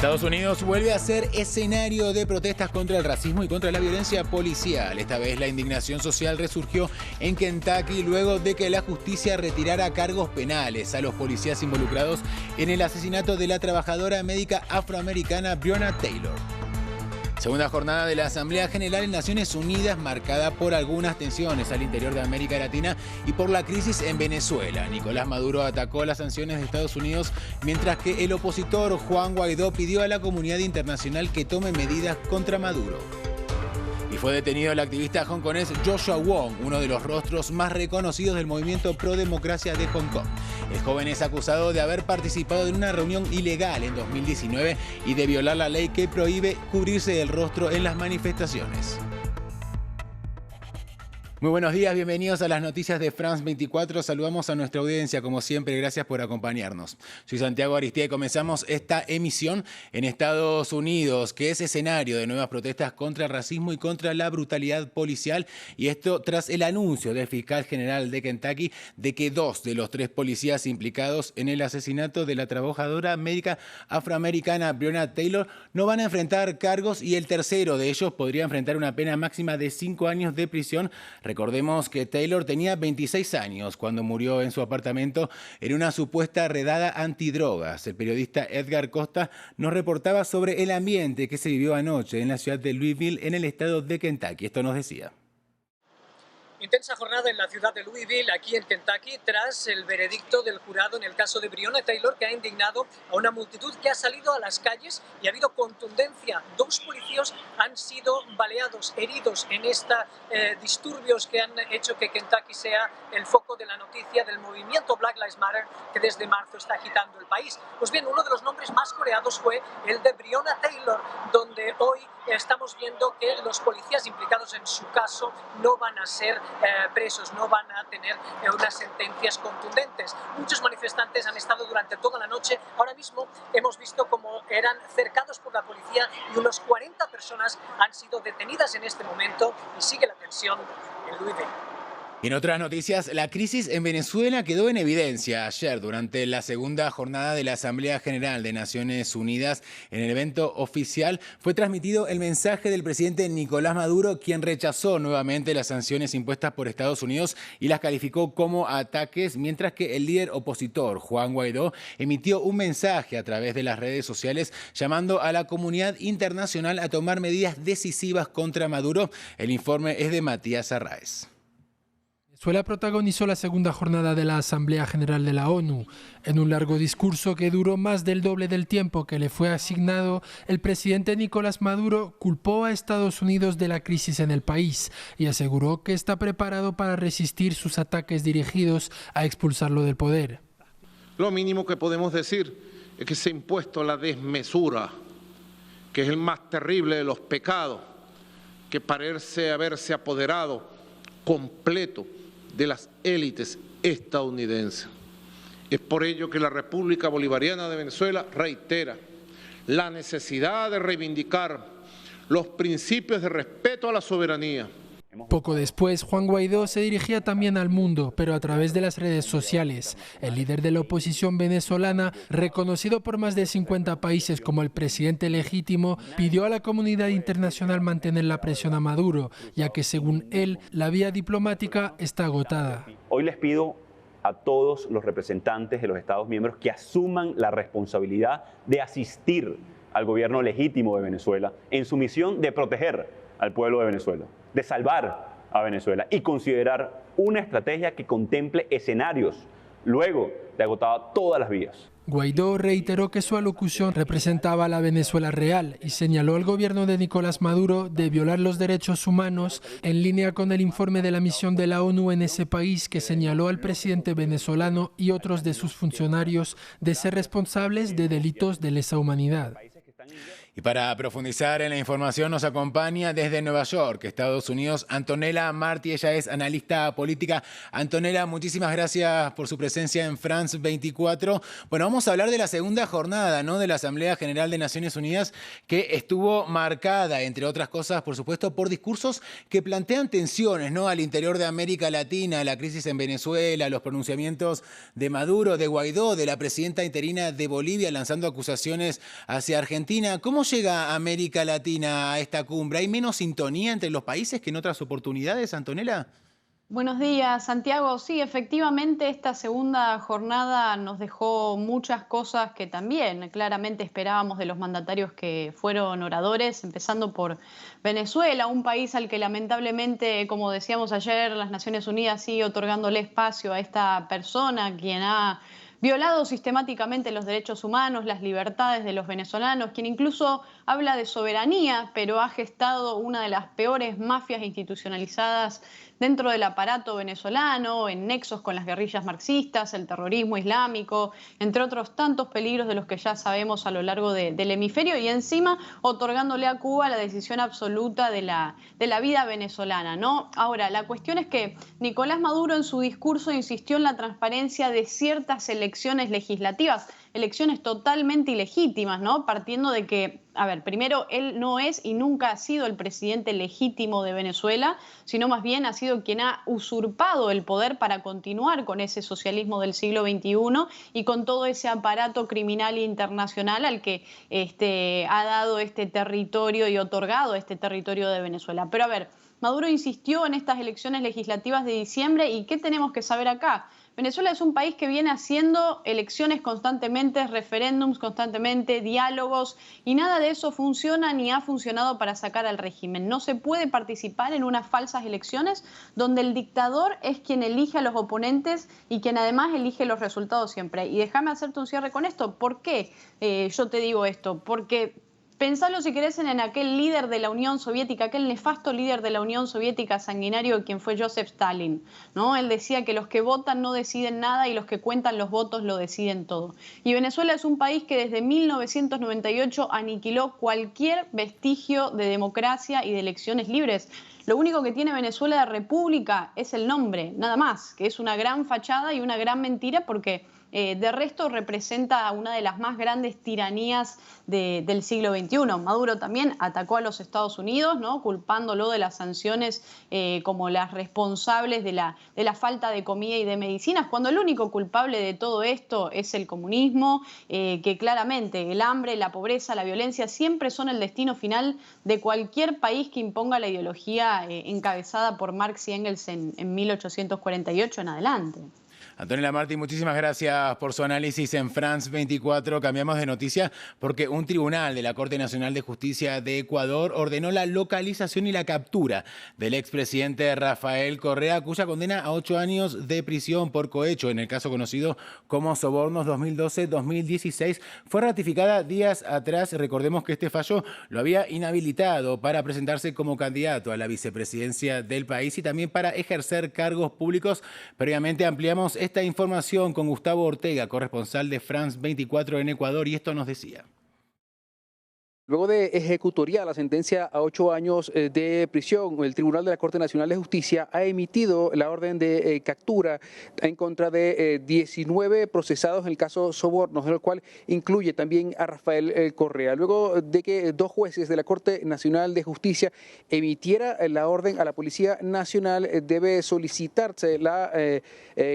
Estados Unidos vuelve a ser escenario de protestas contra el racismo y contra la violencia policial. Esta vez la indignación social resurgió en Kentucky luego de que la justicia retirara cargos penales a los policías involucrados en el asesinato de la trabajadora médica afroamericana Breonna Taylor. Segunda jornada de la Asamblea General en Naciones Unidas marcada por algunas tensiones al interior de América Latina y por la crisis en Venezuela. Nicolás Maduro atacó las sanciones de Estados Unidos, mientras que el opositor Juan Guaidó pidió a la comunidad internacional que tome medidas contra Maduro. Y fue detenido el activista hongkonés Joshua Wong, uno de los rostros más reconocidos del movimiento pro democracia de Hong Kong. El joven es acusado de haber participado en una reunión ilegal en 2019 y de violar la ley que prohíbe cubrirse el rostro en las manifestaciones. Muy buenos días, bienvenidos a las noticias de France 24. Saludamos a nuestra audiencia, como siempre, gracias por acompañarnos. Soy Santiago Aristía y comenzamos esta emisión en Estados Unidos, que es escenario de nuevas protestas contra el racismo y contra la brutalidad policial. Y esto tras el anuncio del fiscal general de Kentucky de que 2 de los 3 policías implicados en el asesinato de la trabajadora médica afroamericana Breonna Taylor no van a enfrentar cargos y el tercero de ellos podría enfrentar una pena máxima de 5 años de prisión. Recordemos que Taylor tenía 26 años cuando murió en su apartamento en una supuesta redada antidrogas. El periodista Edgar Costa nos reportaba sobre el ambiente que se vivió anoche en la ciudad de Louisville, en el estado de Kentucky. Esto nos decía. Intensa jornada en la ciudad de Louisville, aquí en Kentucky, tras el veredicto del jurado en el caso de Breonna Taylor, que ha indignado a una multitud que ha salido a las calles y ha habido contundencia. 2 policías han sido baleados, heridos en estos disturbios que han hecho que Kentucky sea el foco de la noticia del movimiento Black Lives Matter, que desde marzo está agitando el país. Pues bien, uno de los nombres más coreados fue el de Breonna Taylor, donde hoy estamos viendo que los policías implicados en su caso no van a ser presos, no van a tener unas sentencias contundentes. Muchos manifestantes han estado durante toda la noche. Ahora mismo hemos visto cómo eran cercados por la policía y unos 40 personas han sido detenidas en este momento y sigue la tensión en Louisville. En otras noticias, la crisis en Venezuela quedó en evidencia ayer durante la segunda jornada de la Asamblea General de Naciones Unidas. En el evento oficial fue transmitido el mensaje del presidente Nicolás Maduro, quien rechazó nuevamente las sanciones impuestas por Estados Unidos y las calificó como ataques, mientras que el líder opositor, Juan Guaidó, emitió un mensaje a través de las redes sociales llamando a la comunidad internacional a tomar medidas decisivas contra Maduro. El informe es de Matías Arraez. Venezuela protagonizó la segunda jornada de la Asamblea General de la ONU. En un largo discurso que duró más del doble del tiempo que le fue asignado, el presidente Nicolás Maduro culpó a Estados Unidos de la crisis en el país y aseguró que está preparado para resistir sus ataques dirigidos a expulsarlo del poder. Lo mínimo que podemos decir es que se ha impuesto la desmesura, que es el más terrible de los pecados, que parece haberse apoderado completo de las élites estadounidenses. Es por ello que la República Bolivariana de Venezuela reitera la necesidad de reivindicar los principios de respeto a la soberanía. Poco después, Juan Guaidó se dirigía también al mundo, pero a través de las redes sociales. El líder de la oposición venezolana, reconocido por más de 50 países como el presidente legítimo, pidió a la comunidad internacional mantener la presión a Maduro, ya que según él, la vía diplomática está agotada. Hoy les pido a todos los representantes de los Estados miembros que asuman la responsabilidad de asistir al gobierno legítimo de Venezuela en su misión de proteger al pueblo de Venezuela, de salvar a Venezuela y considerar una estrategia que contemple escenarios luego de agotar todas las vías. Guaidó reiteró que su alocución representaba a la Venezuela real y señaló al gobierno de Nicolás Maduro de violar los derechos humanos en línea con el informe de la misión de la ONU en ese país, que señaló al presidente venezolano y otros de sus funcionarios de ser responsables de delitos de lesa humanidad. Y para profundizar en la información nos acompaña desde Nueva York, Estados Unidos, Antonella Martí. Ella es analista política. Antonella, muchísimas gracias por su presencia en France 24. Bueno, vamos a hablar de la segunda jornada, ¿no?, de la Asamblea General de Naciones Unidas, que estuvo marcada, entre otras cosas, por supuesto, por discursos que plantean tensiones, ¿no?, al interior de América Latina, la crisis en Venezuela, los pronunciamientos de Maduro, de Guaidó, de la presidenta interina de Bolivia, lanzando acusaciones hacia Argentina. ¿Cómo llega América Latina a esta cumbre? ¿Hay menos sintonía entre los países que en otras oportunidades, Antonella? Buenos días, Santiago. Sí, efectivamente, esta segunda jornada nos dejó muchas cosas que también claramente esperábamos de los mandatarios que fueron oradores, empezando por Venezuela, un país al que lamentablemente, como decíamos ayer, las Naciones Unidas sigue otorgándole espacio a esta persona, quien ha violado sistemáticamente los derechos humanos, las libertades de los venezolanos, quien incluso habla de soberanía, pero ha gestado una de las peores mafias institucionalizadas dentro del aparato venezolano, en nexos con las guerrillas marxistas, el terrorismo islámico, entre otros tantos peligros de los que ya sabemos a lo largo del hemisferio, y encima otorgándole a Cuba la decisión absoluta de la vida venezolana, ¿no? Ahora, la cuestión es que Nicolás Maduro en su discurso insistió en la transparencia de ciertas elecciones legislativas, elecciones totalmente ilegítimas, ¿no? Partiendo de que, a ver, primero, él no es y nunca ha sido el presidente legítimo de Venezuela, sino más bien ha sido quien ha usurpado el poder para continuar con ese socialismo del siglo XXI y con todo ese aparato criminal internacional al que ha dado este territorio y otorgado este territorio de Venezuela. Pero a ver, Maduro insistió en estas elecciones legislativas de diciembre, y ¿qué tenemos que saber acá? Venezuela es un país que viene haciendo elecciones constantemente, referéndums constantemente, diálogos, y nada de eso funciona ni ha funcionado para sacar al régimen. No se puede participar en unas falsas elecciones donde el dictador es quien elige a los oponentes y quien además elige los resultados siempre. Y déjame hacerte un cierre con esto. ¿Por qué yo te digo esto? Porque pensalo, si querés, en aquel líder de la Unión Soviética, aquel nefasto líder de la Unión Soviética sanguinario, quien fue Joseph Stalin, ¿no? Él decía que los que votan no deciden nada y los que cuentan los votos lo deciden todo. Y Venezuela es un país que desde 1998 aniquiló cualquier vestigio de democracia y de elecciones libres. Lo único que tiene Venezuela de república es el nombre, nada más, que es una gran fachada y una gran mentira, porque de resto representa una de las más grandes tiranías del siglo XXI. Maduro también atacó a los Estados Unidos, ¿no?, culpándolo de las sanciones como las responsables de la falta de comida y de medicinas, cuando el único culpable de todo esto es el comunismo, que claramente el hambre, la pobreza, la violencia siempre son el destino final de cualquier país que imponga la ideología encabezada por Marx y Engels en 1848 en adelante. Antonella Martí, muchísimas gracias por su análisis en France 24. Cambiamos de noticia porque un tribunal de la Corte Nacional de Justicia de Ecuador ordenó la localización y la captura del expresidente Rafael Correa, cuya condena a 8 años de prisión por cohecho, en el caso conocido como Sobornos 2012-2016, fue ratificada días atrás. Recordemos que este fallo lo había inhabilitado para presentarse como candidato a la vicepresidencia del país y también para ejercer cargos públicos. Previamente ampliamos esta información con Gustavo Ortega, corresponsal de France 24 en Ecuador, y esto nos decía. Luego de ejecutoria la sentencia a 8 años de prisión, el Tribunal de la Corte Nacional de Justicia ha emitido la orden de captura en contra de 19 procesados en el caso Sobornos, en el cual incluye también a Rafael Correa. Luego de que 2 jueces de la Corte Nacional de Justicia emitiera la orden a la Policía Nacional, debe solicitarse la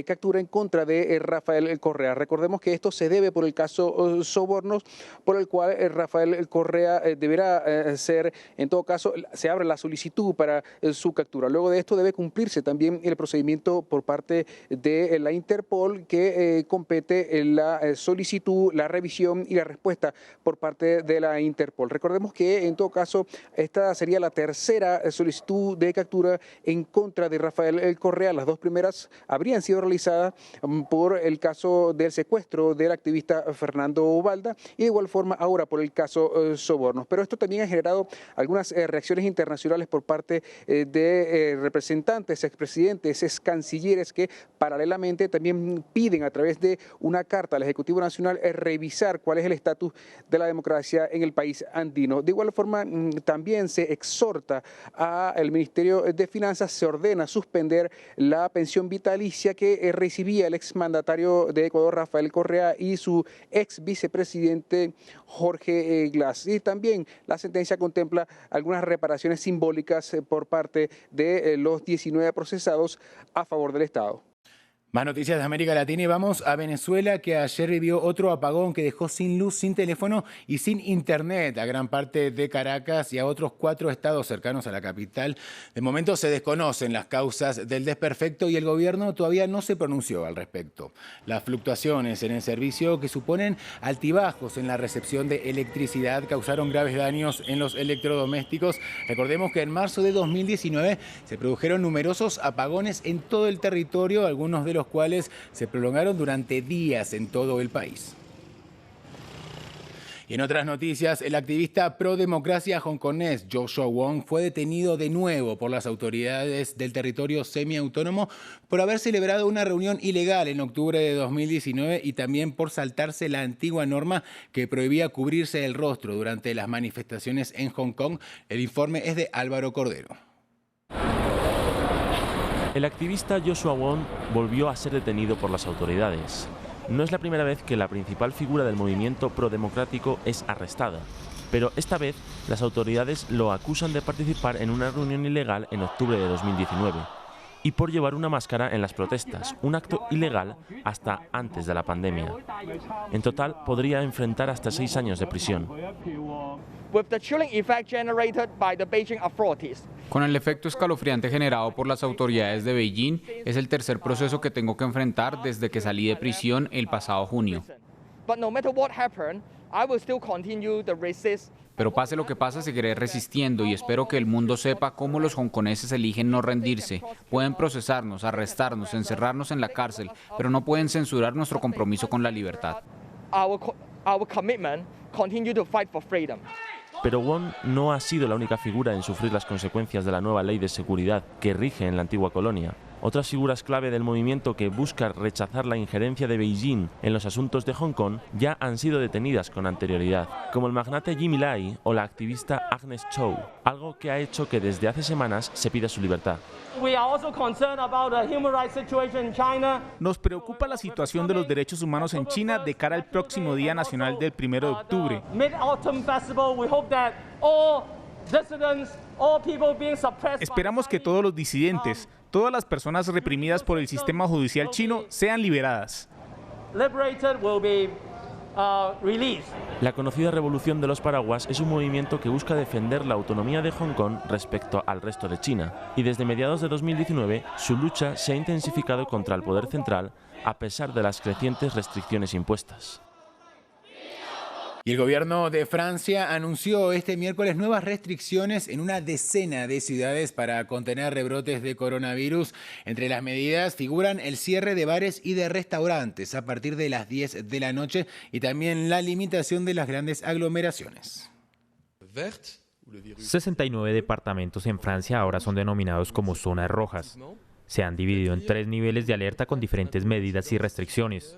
captura en contra de Rafael Correa. Recordemos que esto se debe por el caso Sobornos, por el cual Rafael Correa deberá ser, en todo caso, se abre la solicitud para su captura. Luego de esto debe cumplirse también el procedimiento por parte de la Interpol, que compete la solicitud, la revisión y la respuesta por parte de la Interpol. Recordemos que, en todo caso, esta sería la tercera solicitud de captura en contra de Rafael Correa. Las 2 primeras habrían sido realizadas por el caso del secuestro del activista Fernando Ovalda y de igual forma ahora por el caso Sobornos. sobornos. Pero esto también ha generado algunas reacciones internacionales por parte de representantes, expresidentes, ex cancilleres que paralelamente también piden a través de una carta al Ejecutivo Nacional revisar cuál es el estatus de la democracia en el país andino. De igual forma, también se exhorta al Ministerio de Finanzas, se ordena suspender la pensión vitalicia que recibía el exmandatario de Ecuador, Rafael Correa, y su ex vicepresidente Jorge Glass. Y también la sentencia contempla algunas reparaciones simbólicas por parte de los 19 procesados a favor del Estado. Más noticias de América Latina y vamos a Venezuela, que ayer vivió otro apagón que dejó sin luz, sin teléfono y sin internet a gran parte de Caracas y a otros 4 estados cercanos a la capital. De momento se desconocen las causas del desperfecto y el gobierno todavía no se pronunció al respecto. Las fluctuaciones en el servicio, que suponen altibajos en la recepción de electricidad, causaron graves daños en los electrodomésticos. Recordemos que en marzo de 2019 se produjeron numerosos apagones en todo el territorio, algunos de los cuales se prolongaron durante días en todo el país. Y en otras noticias, el activista pro democracia hongkonés Joshua Wong fue detenido de nuevo por las autoridades del territorio semiautónomo por haber celebrado una reunión ilegal en octubre de 2019 y también por saltarse la antigua norma que prohibía cubrirse el rostro durante las manifestaciones en Hong Kong. El informe es de Álvaro Cordero. El activista Joshua Wong volvió a ser detenido por las autoridades. No es la primera vez que la principal figura del movimiento prodemocrático es arrestada, pero esta vez las autoridades lo acusan de participar en una reunión ilegal en octubre de 2019 y por llevar una máscara en las protestas, un acto ilegal hasta antes de la pandemia. En total podría enfrentar hasta 6 años de prisión. Con el efecto escalofriante generado por las autoridades de Beijing, es el tercer proceso que tengo que enfrentar desde que salí de prisión el pasado junio. Pero pase lo que pase, seguiré resistiendo y espero que el mundo sepa cómo los hongkoneses eligen no rendirse. Pueden procesarnos, arrestarnos, encerrarnos en la cárcel, pero no pueden censurar nuestro compromiso con la libertad. Pero Wong no ha sido la única figura en sufrir las consecuencias de la nueva ley de seguridad que rige en la antigua colonia. Otras figuras clave del movimiento que busca rechazar la injerencia de Beijing en los asuntos de Hong Kong ya han sido detenidas con anterioridad, como el magnate Jimmy Lai o la activista Agnes Chow, algo que ha hecho que desde hace semanas se pida su libertad. Nos preocupa la situación de los derechos humanos en China de cara al próximo Día Nacional del 1 de octubre. Esperamos que todos los disidentes, todas las personas reprimidas por el sistema judicial chino sean liberadas. La conocida Revolución de los Paraguas es un movimiento que busca defender la autonomía de Hong Kong respecto al resto de China, y desde mediados de 2019 su lucha se ha intensificado contra el poder central a pesar de las crecientes restricciones impuestas. Y el gobierno de Francia anunció este miércoles nuevas restricciones en una decena de ciudades para contener rebrotes de coronavirus. Entre las medidas figuran el cierre de bares y de restaurantes a partir de las 10 de la noche y también la limitación de las grandes aglomeraciones. 69 departamentos en Francia ahora son denominados como zonas rojas. Se han dividido en 3 niveles de alerta con diferentes medidas y restricciones.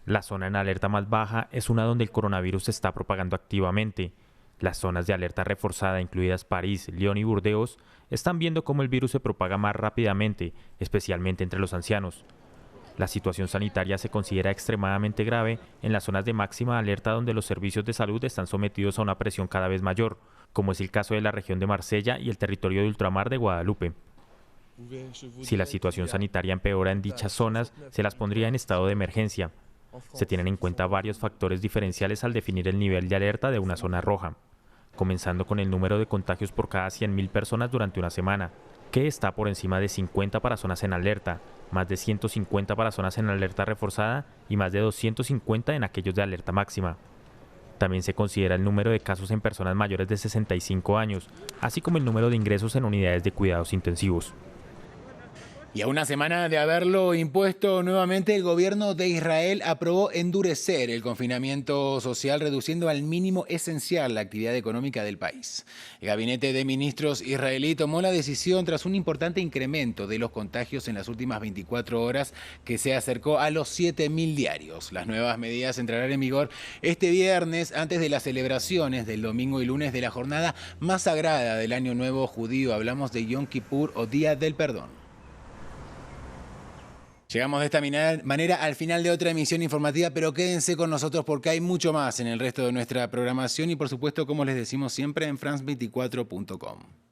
La zona en alerta más baja es una donde el coronavirus se está propagando activamente. Las zonas de alerta reforzada, incluidas París, Lyon y Burdeos, están viendo cómo el virus se propaga más rápidamente, especialmente entre los ancianos. La situación sanitaria se considera extremadamente grave en las zonas de máxima alerta donde los servicios de salud están sometidos a una presión cada vez mayor, como es el caso de la región de Marsella y el territorio de ultramar de Guadalupe. Si la situación sanitaria empeora en dichas zonas, se las pondría en estado de emergencia. Se tienen en cuenta varios factores diferenciales al definir el nivel de alerta de una zona roja, comenzando con el número de contagios por cada 100.000 personas durante una semana, que está por encima de 50 para zonas en alerta, más de 150 para zonas en alerta reforzada y más de 250 en aquellos de alerta máxima. También se considera el número de casos en personas mayores de 65 años, así como el número de ingresos en unidades de cuidados intensivos. Y a una semana de haberlo impuesto nuevamente, el gobierno de Israel aprobó endurecer el confinamiento social, reduciendo al mínimo esencial la actividad económica del país. El gabinete de ministros israelí tomó la decisión tras un importante incremento de los contagios en las últimas 24 horas, que se acercó a los 7.000 diarios. Las nuevas medidas entrarán en vigor este viernes, antes de las celebraciones del domingo y lunes de la jornada más sagrada del Año Nuevo judío. Hablamos de Yom Kippur o Día del Perdón. Llegamos de esta manera al final de otra emisión informativa, pero quédense con nosotros porque hay mucho más en el resto de nuestra programación y, por supuesto, como les decimos siempre, en france24.com.